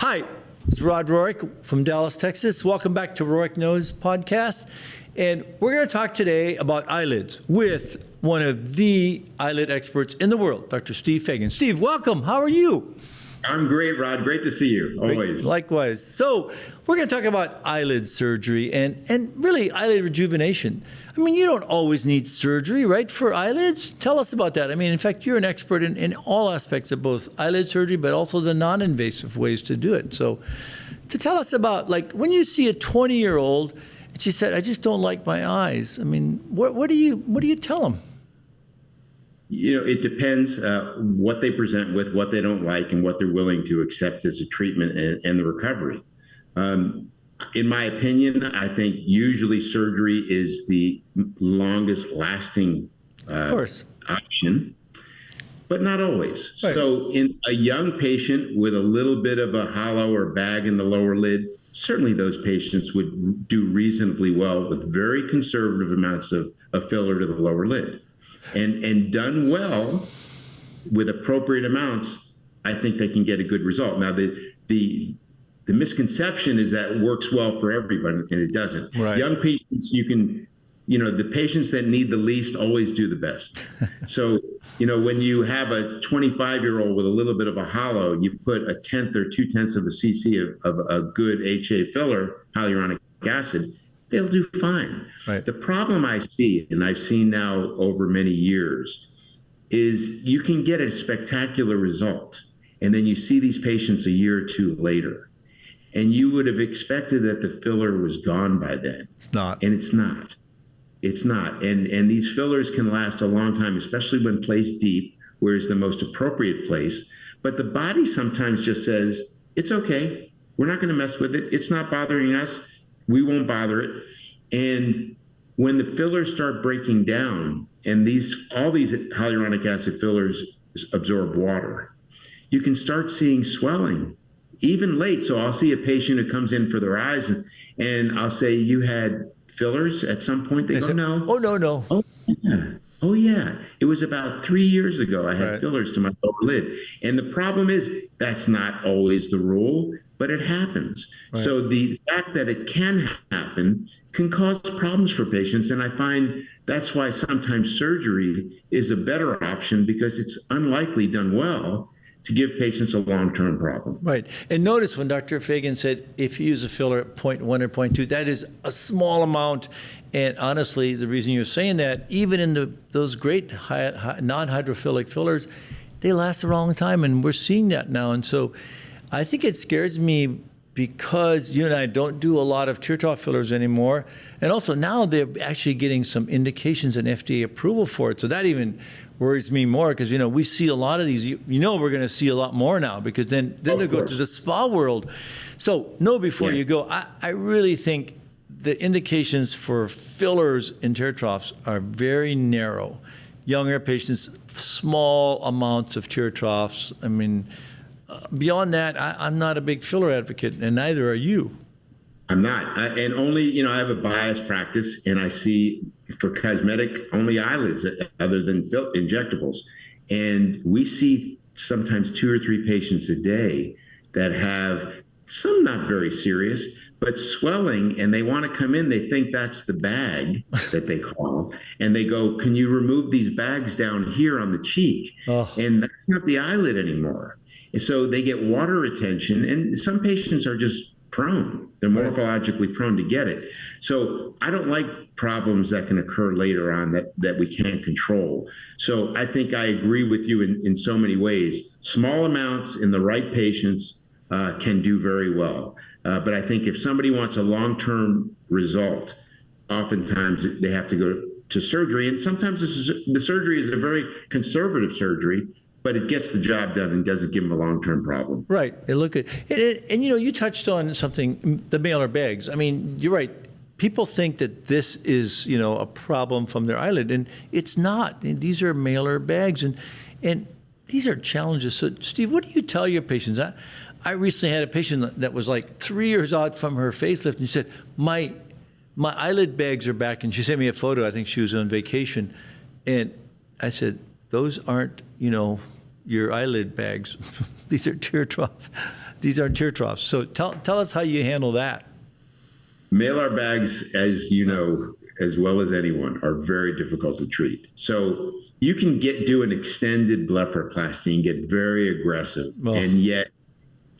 Hi, it's Rod Rohrich from Dallas, Texas. Welcome back to Rohrich Knows podcast. And we're going to talk today about eyelids with one of the eyelid experts in the world, Dr. Steve Faigen. Steve, welcome. How are you? I'm great, Rod. Great to see you, always. Likewise. So we're going to talk about eyelid surgery and really eyelid rejuvenation. I mean, you don't always need surgery, right, for eyelids? Tell us about that. I mean, in fact, you're an expert in all aspects of both eyelid surgery, but also the non-invasive ways to do it. So to tell us about, like, when you see a 20-year-old and she said, I just don't like my eyes. I mean, what do you tell them? You know, it depends what they present with, what they don't like, and what they're willing to accept as a treatment and the recovery. In my opinion, I think usually surgery is the longest lasting option, but not always. Right. So in a young patient with a little bit of a hollow or bag in the lower lid, certainly those patients would do reasonably well with very conservative amounts of filler to the lower lid. And done well with appropriate amounts, I think they can get a good result. Now, the misconception is that it works well for everybody, and it doesn't. Right. Young patients, the patients that need the least always do the best. So, when you have a 25-year-old with a little bit of a hollow, you put a tenth or 2/10 of a cc of a good HA filler, hyaluronic acid, they'll do fine. Right. The problem I see, and I've seen now over many years, is you can get a spectacular result, and then you see these patients a year or two later, and you would have expected that the filler was gone by then. It's not. And it's not. It's not. And these fillers can last a long time, especially when placed deep, where is the most appropriate place. But the body sometimes just says, it's okay. We're not going to mess with it. It's not bothering us. We won't bother it. And when the fillers start breaking down, and all these hyaluronic acid fillers absorb water, you can start seeing swelling, even late. So I'll see a patient who comes in for their eyes, and I'll say, you had fillers at some point? They go, no. Oh, no. Oh, yeah. Oh, yeah. It was about 3 years ago I had fillers to my lower lid. And the problem is that's not always the rule, but it happens. Right. So the fact that it can happen can cause problems for patients. And I find that's why sometimes surgery is a better option, because it's unlikely done well to give patients a long-term problem. Right. And notice when Dr. Faigen said, if you use a filler at 0.1 or 0.2, that is a small amount. And honestly, the reason you're saying that, even in those great non-hydrophilic fillers, they last a long time. And we're seeing that now. And so I think it scares me because you and I don't do a lot of tear trough fillers anymore. And also now they're actually getting some indications and FDA approval for it. So that even worries me more, because, we see a lot of these. We're going to see a lot more now, because then they go to the spa world. So before you go, I really think the indications for fillers in tear troughs are very narrow. Younger patients, small amounts of tear troughs. I mean, beyond that, I'm not a big filler advocate, and neither are you. I'm not. And only, I have a biased practice, and I see for cosmetic only eyelids other than injectables. And we see sometimes 2 or 3 patients a day that have some not very serious, but swelling, and they want to come in. They think that's the bag that they call, and they go, can you remove these bags down here on the cheek? Oh. And that's not the eyelid anymore. And so they get water retention, and some patients are just prone. They're morphologically prone to get it. So I don't like problems that can occur later on that we can't control. So I think I agree with you in so many ways. Small amounts in the right patients can do very well. But I think if somebody wants a long-term result, oftentimes they have to go to surgery. And sometimes the surgery is a very conservative surgery, but it gets the job done and doesn't give them a long-term problem. Right. And you touched on something, the malar bags. I mean, you're right. People think that this is, a problem from their eyelid, and it's not. These are malar bags, and these are challenges. So, Steve, what do you tell your patients? I recently had a patient that was like 3 years out from her facelift, and she said, my eyelid bags are back, and she sent me a photo. I think she was on vacation, and I said, those aren't, your eyelid bags. These are tear troughs. These are tear troughs. So tell us how you handle that. Malar bags, as you know, as well as anyone, are very difficult to treat. So you can do an extended blepharoplasty and get very aggressive. Oh. And yet,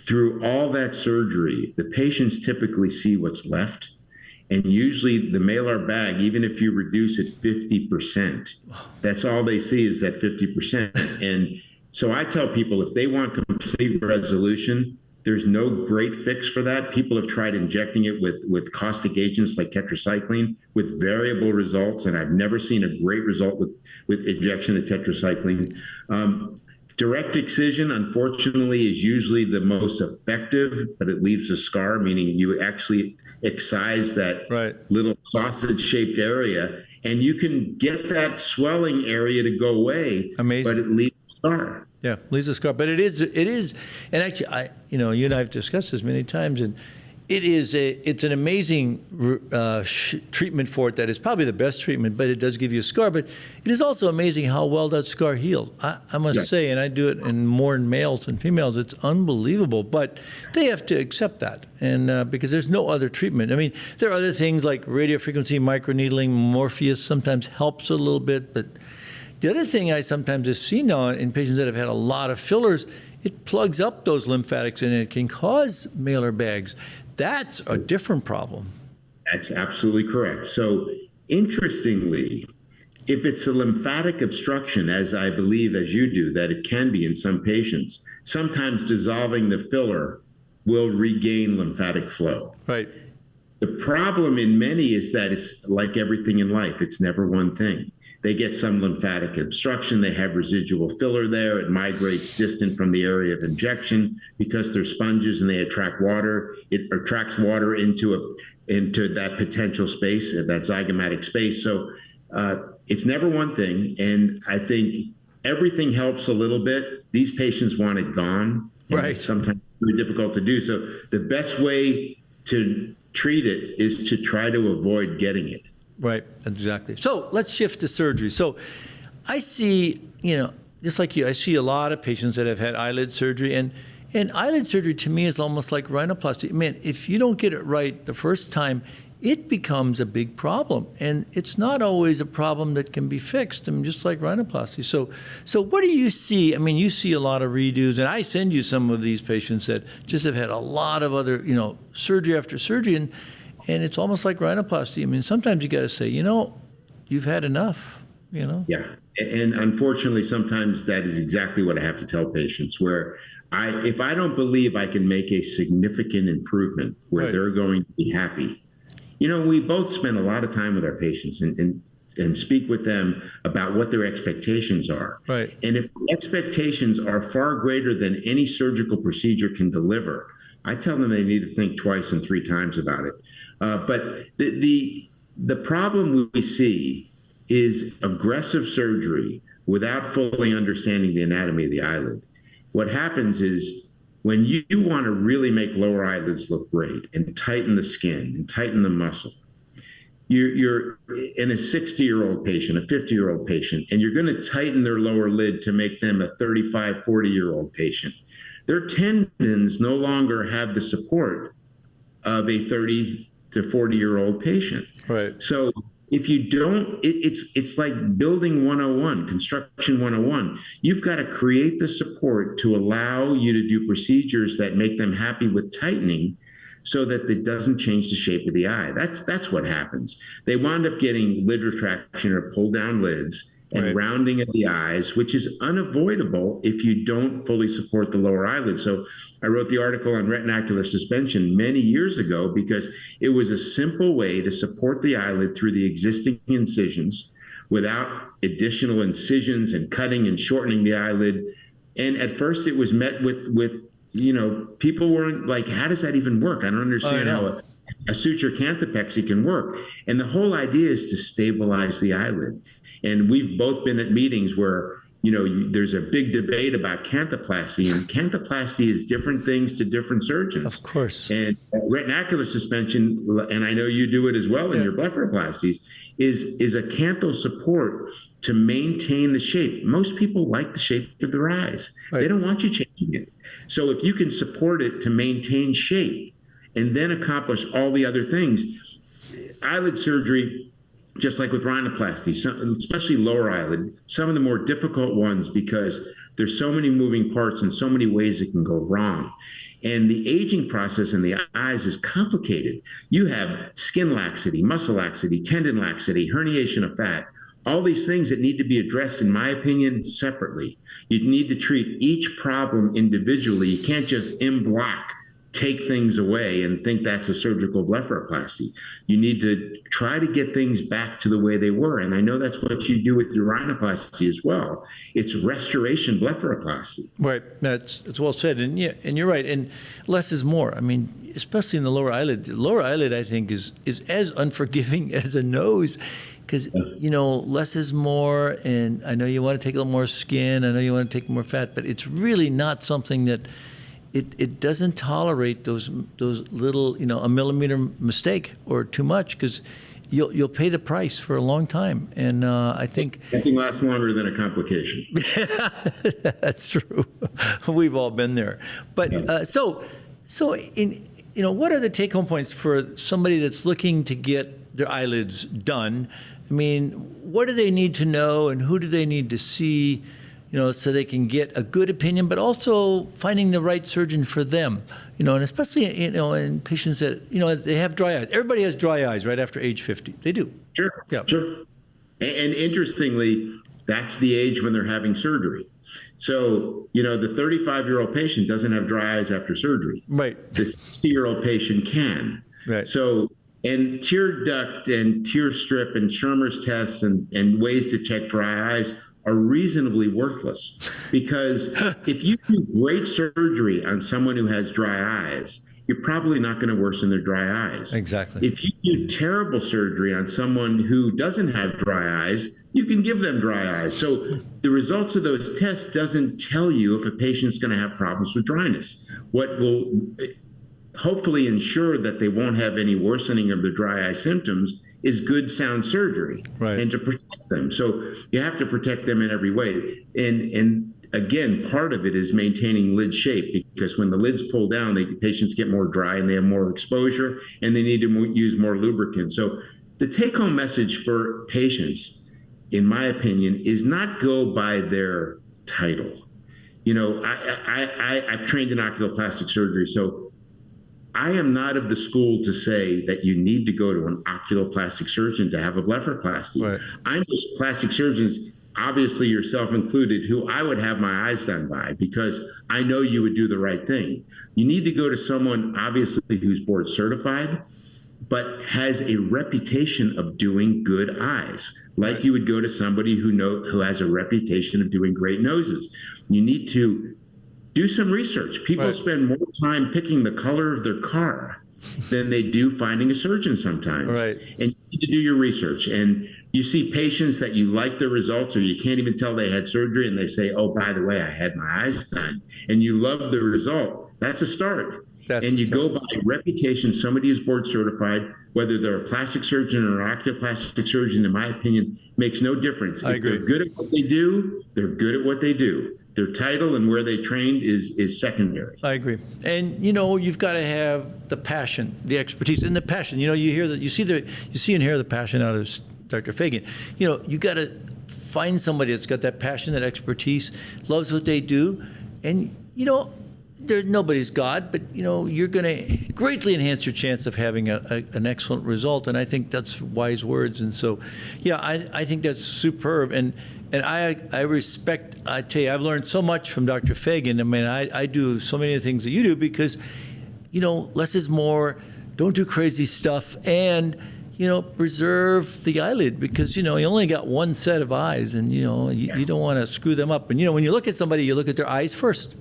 through all that surgery, the patients typically see what's left. And usually the malar bag, even if you reduce it 50%, that's all they see is that 50%. And so I tell people, if they want complete resolution, there's no great fix for that. People have tried injecting it with caustic agents like tetracycline with variable results, and I've never seen a great result with injection of tetracycline. Direct excision, unfortunately, is usually the most effective, but it leaves a scar, meaning you actually excise that little sausage-shaped area, and you can get that swelling area to go away. Amazing. But it leaves a scar. Yeah, leaves a scar. But it is, and actually, you and I have discussed this many times, and it's an amazing treatment for it. That is probably the best treatment, but it does give you a scar. But it is also amazing how well that scar heals. I must say, and I do it more in males than females. It's unbelievable. But they have to accept that, and because there's no other treatment. I mean, there are other things like radiofrequency microneedling, Morpheus sometimes helps a little bit, but the other thing I sometimes have seen now in patients that have had a lot of fillers, it plugs up those lymphatics and it can cause malar bags. That's a different problem. That's absolutely correct. So interestingly, if it's a lymphatic obstruction, as I believe, as you do, that it can be in some patients, sometimes dissolving the filler will regain lymphatic flow. Right. The problem in many is that it's like everything in life. It's never one thing. They get some lymphatic obstruction. They have residual filler there. It migrates distant from the area of injection because they're sponges and they attract water. It attracts water into that potential space, that zygomatic space. So it's never one thing. And I think everything helps a little bit. These patients want it gone. Right. It's sometimes really difficult to do. So the best way to treat it is to try to avoid getting it. Right, exactly. So let's shift to surgery. So I see, just like you, I see a lot of patients that have had eyelid surgery, and eyelid surgery to me is almost like rhinoplasty. Man, if you don't get it right the first time, it becomes a big problem, and it's not always a problem that can be fixed. I mean, just like rhinoplasty. So what do you see? I mean, you see a lot of redos, and I send you some of these patients that just have had a lot of other, surgery after surgery, and it's almost like rhinoplasty. I mean, sometimes you got to say, you've had enough, Yeah. And unfortunately, sometimes that is exactly what I have to tell patients, where if I don't believe I can make a significant improvement where they're going to be happy. We both spend a lot of time with our patients and speak with them about what their expectations are. Right. And if expectations are far greater than any surgical procedure can deliver, I tell them they need to think twice and three times about it. But the problem we see is aggressive surgery without fully understanding the anatomy of the eyelid. What happens is when you want to really make lower eyelids look great and tighten the skin and tighten the muscle, you're in a 60-year-old patient, a 50-year-old patient, and you're going to tighten their lower lid to make them a 35, 40-year-old patient. Their tendons no longer have the support of a 30 to 40-year-old patient. Right. So if you don't, it's like building 101, construction 101. You've got to create the support to allow you to do procedures that make them happy with tightening so that it doesn't change the shape of the eye. That's what happens. They wind up getting lid retraction or pull down lids and rounding of the eyes, which is unavoidable if you don't fully support the lower eyelid. So I wrote the article on retinacular suspension many years ago because it was a simple way to support the eyelid through the existing incisions without additional incisions and cutting and shortening the eyelid. And at first it was met with people weren't like, how does that even work? I don't understand how a suture canthopexy can work. And the whole idea is to stabilize the eyelid. And we've both been at meetings where, there's a big debate about canthoplasty, and canthoplasty is different things to different surgeons. Of course. And retinacular suspension, and I know you do it as well in your blepharoplasties, is a canthal support to maintain the shape. Most people like the shape of their eyes. Right. They don't want you changing it. So if you can support it to maintain shape and then accomplish all the other things, eyelid surgery, just like with rhinoplasty, especially lower eyelid, some of the more difficult ones because there's so many moving parts and so many ways it can go wrong. And the aging process in the eyes is complicated. You have skin laxity, muscle laxity, tendon laxity, herniation of fat, all these things that need to be addressed, in my opinion, separately. You need to treat each problem individually. You can't just en bloc take things away and think that's a surgical blepharoplasty. You need to try to get things back to the way they were. And I know that's what you do with your rhinoplasty as well. It's restoration blepharoplasty. Right. It's well said. And yeah, and you're right. And less is more. I mean, especially in the lower eyelid. The lower eyelid, I think, is as unforgiving as a nose. Because, less is more. And I know you want to take a little more skin. I know you want to take more fat. But it's really not something that it doesn't tolerate those little, a millimeter mistake or too much, because you'll pay the price for a long time. And I think nothing lasts longer than a complication. That's true. We've all been there. But so in what are the take-home points for somebody that's looking to get their eyelids done? I mean, what do they need to know, and who do they need to see? So they can get a good opinion, but also finding the right surgeon for them, and especially, in patients that, they have dry eyes. Everybody has dry eyes right after age 50. They do. Sure. Yeah. Sure. And interestingly, that's the age when they're having surgery. So, the 35-year-old patient doesn't have dry eyes after surgery. Right. The 60-year-old patient can. Right. So, and tear duct and tear strip and Schirmer's tests and ways to check dry eyes are reasonably worthless, because if you do great surgery on someone who has dry eyes, you're probably not going to worsen their dry eyes. Exactly. If you do terrible surgery on someone who doesn't have dry eyes, you can give them dry eyes. So the results of those tests doesn't tell you if a patient's going to have problems with dryness. What will hopefully ensure that they won't have any worsening of the dry eye symptoms is good, sound surgery, right, and to protect them. So you have to protect them in every way. And again, part of it is maintaining lid shape, because when the lids pull down, the patients get more dry and they have more exposure and they need to use more lubricant. So the take-home message for patients, in my opinion, is not go by their title. I've trained in oculoplastic surgery, so I am not of the school to say that you need to go to an oculoplastic surgeon to have a blepharoplasty. Right. I know plastic surgeons, obviously yourself included, who I would have my eyes done by, because I know you would do the right thing. You need to go to someone, obviously, who's board certified, but has a reputation of doing good eyes. Like right. You would go to somebody who has a reputation of doing great noses. You need to do some research. People right. spend more time picking the color of their car than they do finding a surgeon sometimes. Right. And you need to do your research. And you see patients that you like the results, or you can't even tell they had surgery, and they say, oh, by the way, I had my eyes done. And you love the result. That's a start. And you go by reputation. Somebody who's board certified, whether they're a plastic surgeon or an oculoplastic surgeon, in my opinion, makes no difference. If they're good at what they do, they're good at what they do. Their title and where they trained is secondary. I agree. And you've got to have the passion, the expertise, and the passion. You hear that, you see and hear the passion out of Dr. Faigen. You got to find somebody that's got that passion, that expertise, loves what they do, and nobody's God, but you're going to greatly enhance your chance of having an excellent result. And I think that's wise words. And so, yeah, I think that's superb. And I respect, I tell you, I've learned so much from Dr. Faigen. I mean, I do so many of the things that you do because, less is more. Don't do crazy stuff, and preserve the eyelid, because you only got one set of eyes, and you don't want to screw them up. And when you look at somebody, you look at their eyes first.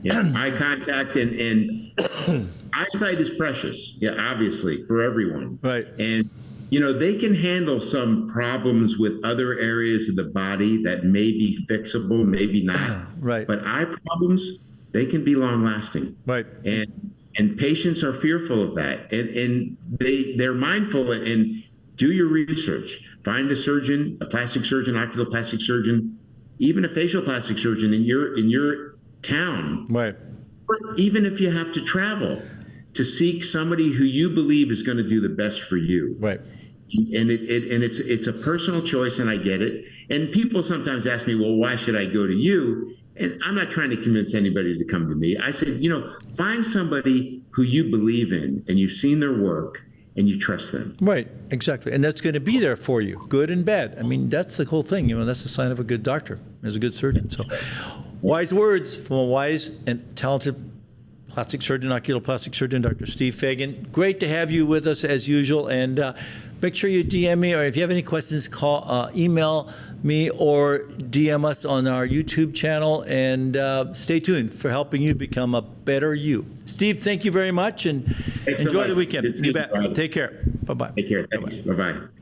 Yeah, eye contact and eyesight is precious. Yeah, obviously for everyone. Right. And they can handle some problems with other areas of the body that may be fixable, maybe not. Right. But eye problems, they can be long lasting. Right. And patients are fearful of that. And they're mindful, and do your research. Find a surgeon, a plastic surgeon, oculoplastic surgeon, even a facial plastic surgeon in your town. Right. Or even if you have to travel, to seek somebody who you believe is going to do the best for you. Right. And it's a personal choice, and I get it. And people sometimes ask me, well, why should I go to you? And I'm not trying to convince anybody to come to me. I said, find somebody who you believe in and you've seen their work and you trust them. Right, exactly. And that's going to be there for you, good and bad. I mean, that's the whole thing. That's the sign of a good doctor, as a good surgeon. So wise words from a wise and talented plastic surgeon, oculoplastic surgeon, Dr. Steve Faigen. Great to have you with us as usual. And make sure you DM me, or if you have any questions, email me or DM us on our YouTube channel. And stay tuned for helping you become a better you. Steve, thank you very much, and Thanks enjoy so the much. weekend. Good to You see bet. you. Take care. Bye-bye. Take care. Thanks. Bye-bye.